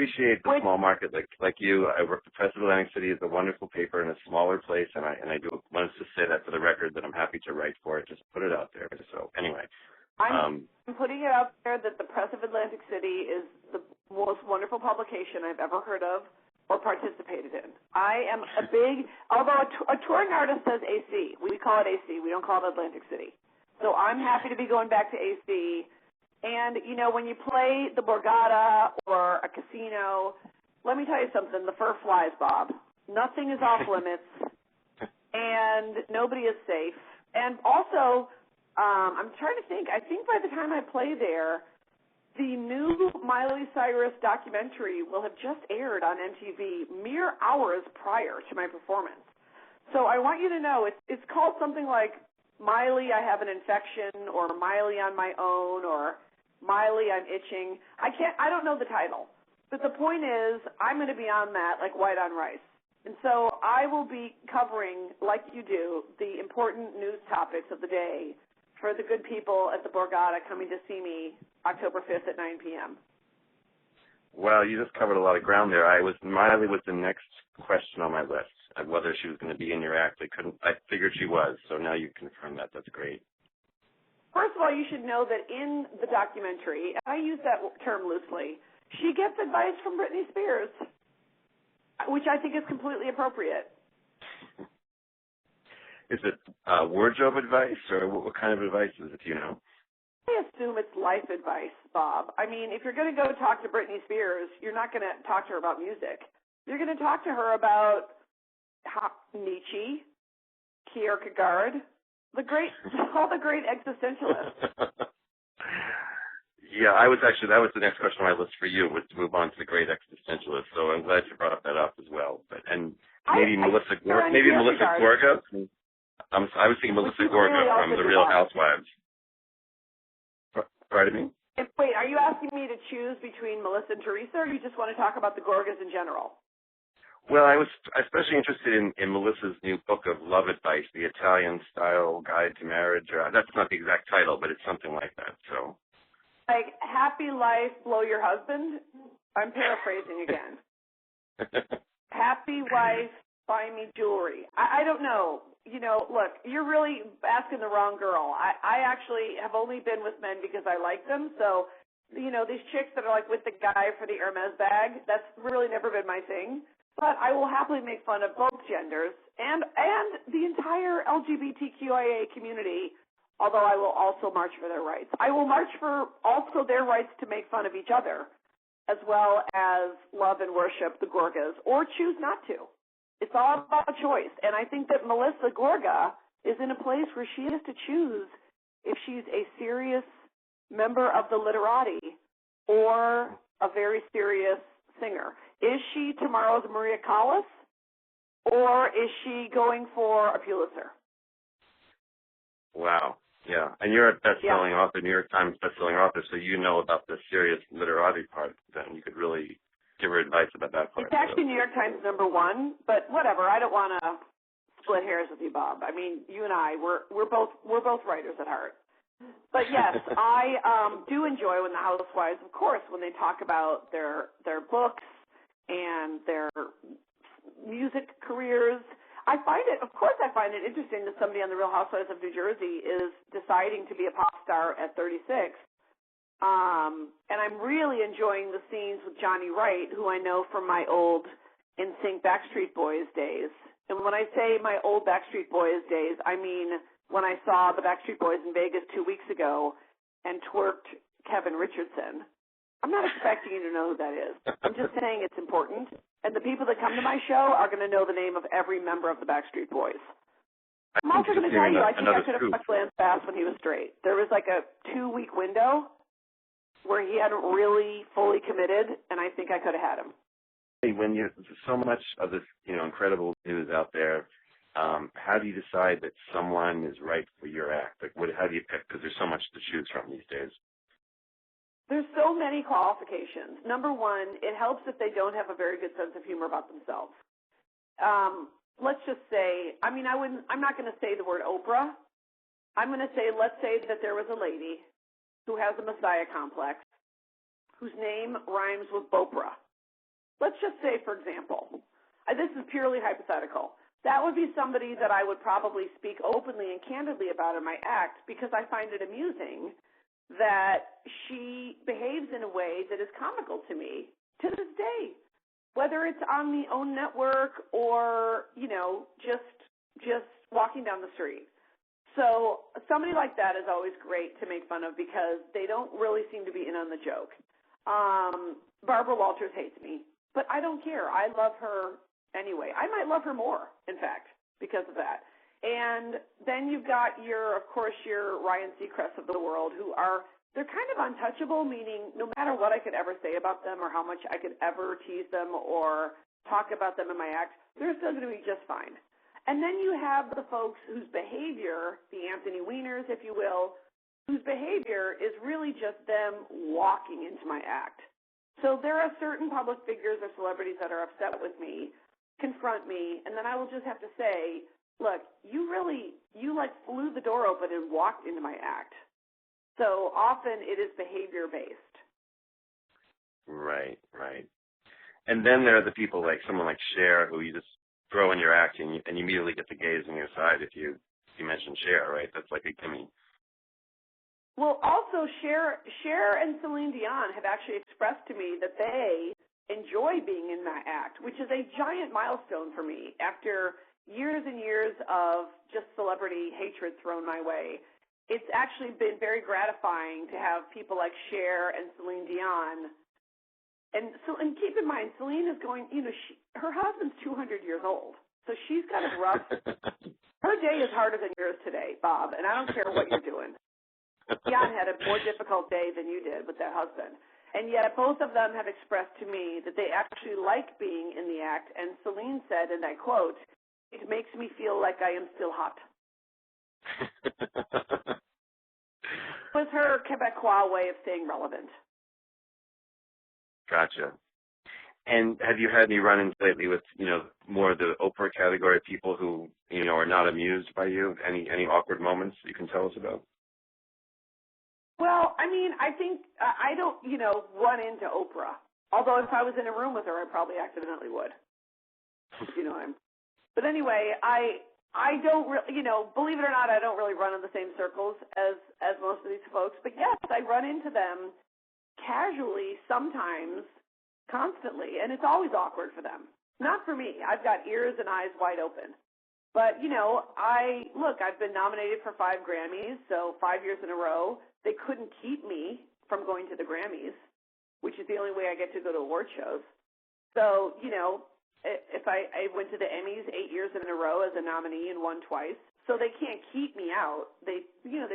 appreciate the small market like you. I work for Press of Atlantic City. It's a wonderful paper in a smaller place, and I do want to say that for the record that I'm happy to write for it. Just put it out there. So anyway. I'm putting it out there that the Press of Atlantic City is the most wonderful publication I've ever heard of or participated in. I am a big, although a touring artist says AC. We call it AC. We don't call it Atlantic City. So I'm happy to be going back to AC. And, you know, when you play the Borgata or a casino, let me tell you something, the fur flies, Bob. Nothing is off limits, and nobody is safe. And also, I'm trying to think, I think by the time I play there, the new Miley Cyrus documentary will have just aired on MTV mere hours prior to my performance. So I want you to know it's called something like Miley, I Have an Infection, or Miley on My Own, or Miley, I'm Itching. I don't know the title. But the point is, I'm going to be on that like white on rice. And so I will be covering, like you do, the important news topics of the day for the good people at the Borgata coming to see me October 5th at 9 p.m. Well, you just covered a lot of ground there. Miley was the next question on my list, of whether she was going to be in your act. I figured she was, so now you confirm that. That's great. First of all, you should know that in the documentary, and I use that term loosely, she gets advice from Britney Spears, which I think is completely appropriate. Is it wardrobe advice, or what kind of advice is it, do you know? I assume it's life advice, Bob. I mean, if you're going to go talk to Britney Spears, you're not going to talk to her about music. You're going to talk to her about Nietzsche, Kierkegaard, all the great existentialists. Yeah, that was the next question on my list for you, was to move on to the great existentialists. So I'm glad you brought that up as well. Melissa Gorga. I was thinking Melissa Gorga from The Real Housewives. Pardon me? Wait, are you asking me to choose between Melissa and Teresa, or you just want to talk about the Gorgas in general? Well, I was especially interested in Melissa's new book of love advice, The Italian-Style Guide to Marriage. That's not the exact title, but it's something like that. So, like, happy life, blow your husband? I'm paraphrasing again. Happy wife, buy me jewelry. I don't know. You know, look, you're really asking the wrong girl. I actually have only been with men because I like them. So, you know, these chicks that are like with the guy for the Hermes bag, that's really never been my thing. But I will happily make fun of both genders and the entire LGBTQIA community, although I will also march for their rights. I will march for also their rights to make fun of each other, as well as love and worship the Gorgas, or choose not to. It's all about choice. And I think that Melissa Gorga is in a place where she has to choose if she's a serious member of the literati or a very serious singer. Is she tomorrow's Maria Callas, or is she going for a Pulitzer? Wow. Yeah. And you're a best-selling author, New York Times best-selling author, so you know about the serious literati part. Then you could really give her advice about that part. It's actually New York Times #1, but whatever. I don't want to split hairs with you, Bob. I mean, you and I, we're both writers at heart. But yes, I do enjoy when the housewives, of course, when they talk about their books and their music careers. I find it interesting that somebody on The Real Housewives of New Jersey is deciding to be a pop star at 36. And I'm really enjoying the scenes with Johnny Wright, who I know from my old NSYNC Backstreet Boys days. And when I say my old Backstreet Boys days, I mean when I saw the Backstreet Boys in Vegas 2 weeks ago and twerked Kevin Richardson. I'm not expecting you to know who that is. I'm just saying it's important. And the people that come to my show are going to know the name of every member of the Backstreet Boys. I'm also going to tell you, I think I could have fucked Lance Bass when he was straight. There was like a 2-week window where he hadn't really fully committed, and I think I could have had him. When there's so much of this, incredible news out there, how do you decide that someone is right for your act? Like, how do you pick? Because there's so much to choose from these days. There's so many qualifications. Number one, it helps if they don't have a very good sense of humor about themselves. Let's just say, I'm not going to say the word Oprah. I'm going to say, let's say that there was a lady who has a messiah complex whose name rhymes with Bopra. just say, for example, this is purely hypothetical. That would be somebody that I would probably speak openly and candidly about in my act because I find it amusing that she behaves in a way that is comical to me to this day, whether it's on the OWN network or, just walking down the street. So somebody like that is always great to make fun of because they don't really seem to be in on the joke. Barbara Walters hates me, but I don't care. I love her anyway. I might love her more, in fact, because of that. And then you've got of course, your Ryan Seacrest of the world they're kind of untouchable, meaning no matter what I could ever say about them or how much I could ever tease them or talk about them in my act, they're still going to be just fine. And then you have the folks whose behavior, the Anthony Wieners, if you will, whose behavior is really just them walking into my act. So there are certain public figures or celebrities that are upset with me, confront me, and then I will just have to say, look, you flew the door open and walked into my act. So often it is behavior-based. Right. And then there are the people like someone like Cher who you just throw in your act and you immediately get the gays on your side if you mention Cher, right? That's like a gimme. Well, also Cher and Celine Dion have actually expressed to me that they enjoy being in my act, which is a giant milestone for me after years and years of just celebrity hatred thrown my way. It's actually been very gratifying to have people like Cher and Celine Dion. And keep in mind, Celine is going, her husband's 200 years old, so she's got it rough. Her day is harder than yours today, Bob, and I don't care what you're doing. Dion had a more difficult day than you did with that husband. And yet both of them have expressed to me that they actually like being in the act. And Celine said, and I quote, "It makes me feel like I am still hot." Was her Quebecois way of saying relevant. Gotcha. And have you had any run-ins lately with, more of the Oprah category people who, are not amused by you? Any awkward moments you can tell us about? Well, I think I don't, run into Oprah. Although if I was in a room with her, I probably accidentally would. But anyway, I don't really, believe it or not, I don't really run in the same circles as most of these folks. But yes, I run into them casually, sometimes, constantly, and it's always awkward for them. Not for me. I've got ears and eyes wide open. But, I've been nominated for 5 Grammys, so 5 years in a row. They couldn't keep me from going to the Grammys, which is the only way I get to go to award shows. So, if I went to the Emmys 8 years in a row as a nominee and won twice, so they can't keep me out. They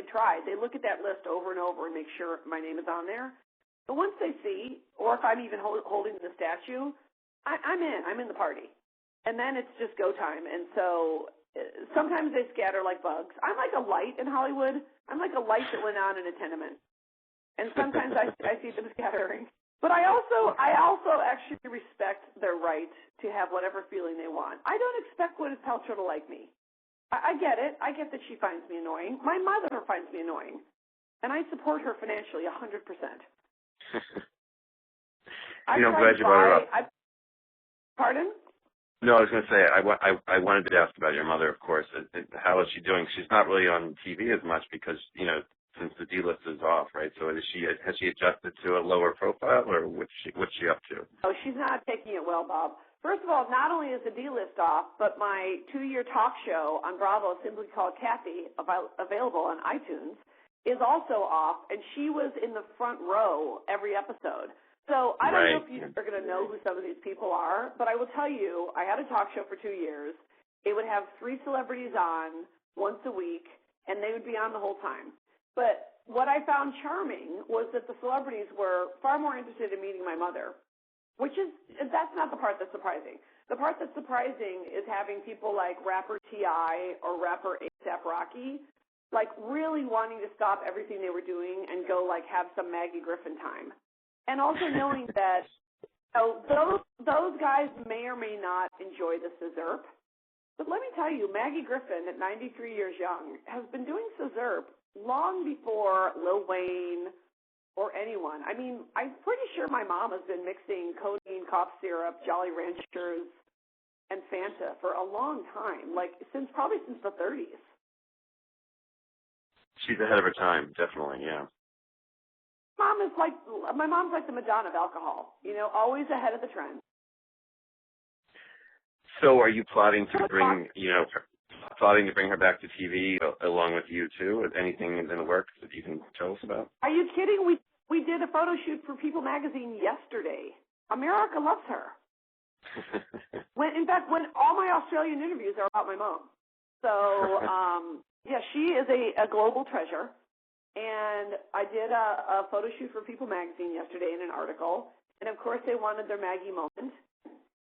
tried. They look at that list over and over and make sure my name is on there. But once they see, or if I'm even holding the statue, I'm in the party. And then it's just go time. And so sometimes they scatter like bugs. I'm like a light in Hollywood. I'm like a light that went on in a tenement. And sometimes I see them scattering. But I also actually respect their right to have whatever feeling they want. I don't expect Gwyneth Paltrow to like me. I get it. I get that she finds me annoying. My mother finds me annoying. And I support her financially 100%. I'm glad you brought her up. Pardon? No, I was going to say, I wanted to ask about your mother, of course. How is she doing? She's not really on TV as much because, since the D-list is off, right? So has she adjusted to a lower profile, or what's she up to? Oh, she's not taking it well, Bob. First of all, not only is the D-list off, but my 2-year talk show on Bravo, simply called Kathy, available on iTunes, is also off, and she was in the front row every episode. So I don't know if you are going to know who some of these people are, but I will tell you, I had a talk show for 2 years. It would have 3 celebrities on once a week, and they would be on the whole time. But what I found charming was that the celebrities were far more interested in meeting my mother, that's not the part that's surprising. The part that's surprising is having people like rapper T.I. or rapper A$AP Rocky, like really wanting to stop everything they were doing and go like have some Maggie Griffin time. And also knowing that those guys may or may not enjoy the scissor. But let me tell you, Maggie Griffin, at 93 years young, has been doing scissor long before Lil Wayne or anyone. I mean, I'm pretty sure my mom has been mixing codeine, cough syrup, Jolly Ranchers, and Fanta for a long time, probably since the 30s. She's ahead of her time, definitely, yeah. My mom's like the Madonna of alcohol, always ahead of the trend. So are you plotting to bring her back to TV along with you too? Anything in the works that you can tell us about? Are you kidding? We did a photo shoot for People magazine yesterday. America loves her. In fact, when all my Australian interviews are about my mom. So, yeah, she is a global treasure. And I did a photo shoot for People magazine yesterday in an article. And, of course, they wanted their Maggie moment.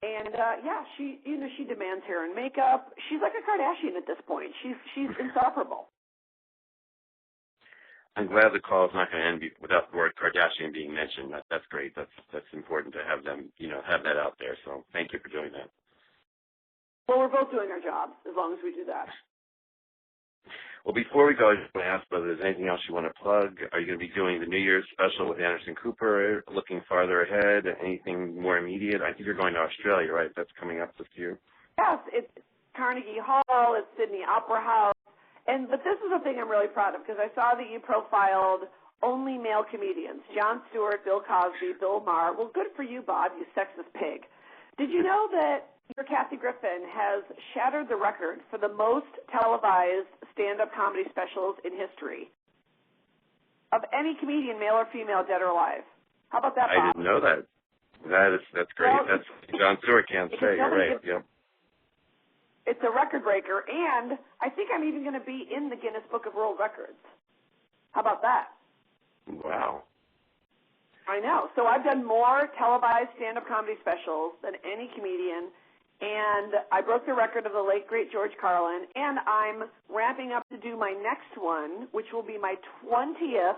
And, yeah, she demands hair and makeup. She's like a Kardashian at this point. She's insufferable. I'm glad the call is not going to end without the word Kardashian being mentioned. That's great. That's important to have them, have that out there. So thank you for doing that. Well, we're both doing our jobs as long as we do that. Well, before we go, I just want to ask whether there's anything else you want to plug. Are you going to be doing the New Year's special with Anderson Cooper, looking farther ahead, anything more immediate? I think you're going to Australia, right? That's coming up this year. Yes, it's Carnegie Hall, it's Sydney Opera House. But this is the thing I'm really proud of, because I saw that you profiled only male comedians, Jon Stewart, Bill Cosby, Bill Maher. Well, good for you, Bob, you sexist pig. Did you know that your Kathy Griffin has shattered the record for the most televised stand-up comedy specials in history of any comedian, male or female, dead or alive? How about that, Bob? I didn't know that. That's great. Well, that's Jon Stewart can't say. You're right. Yep. It's a record breaker, and I think I'm even going to be in the Guinness Book of World Records. How about that? Wow. I know. So I've done more televised stand-up comedy specials than any comedian, and I broke the record of the late, great George Carlin, and I'm ramping up to do my next one, which will be my 20th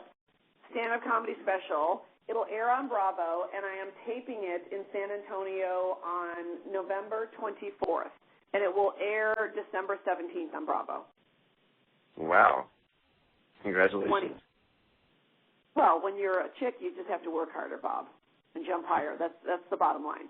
stand-up comedy special. It'll air on Bravo, and I am taping it in San Antonio on November 24th. And it will air December 17th on Bravo. Wow. Congratulations. 20. Well, when you're a chick, you just have to work harder, Bob, and jump higher. That's the bottom line.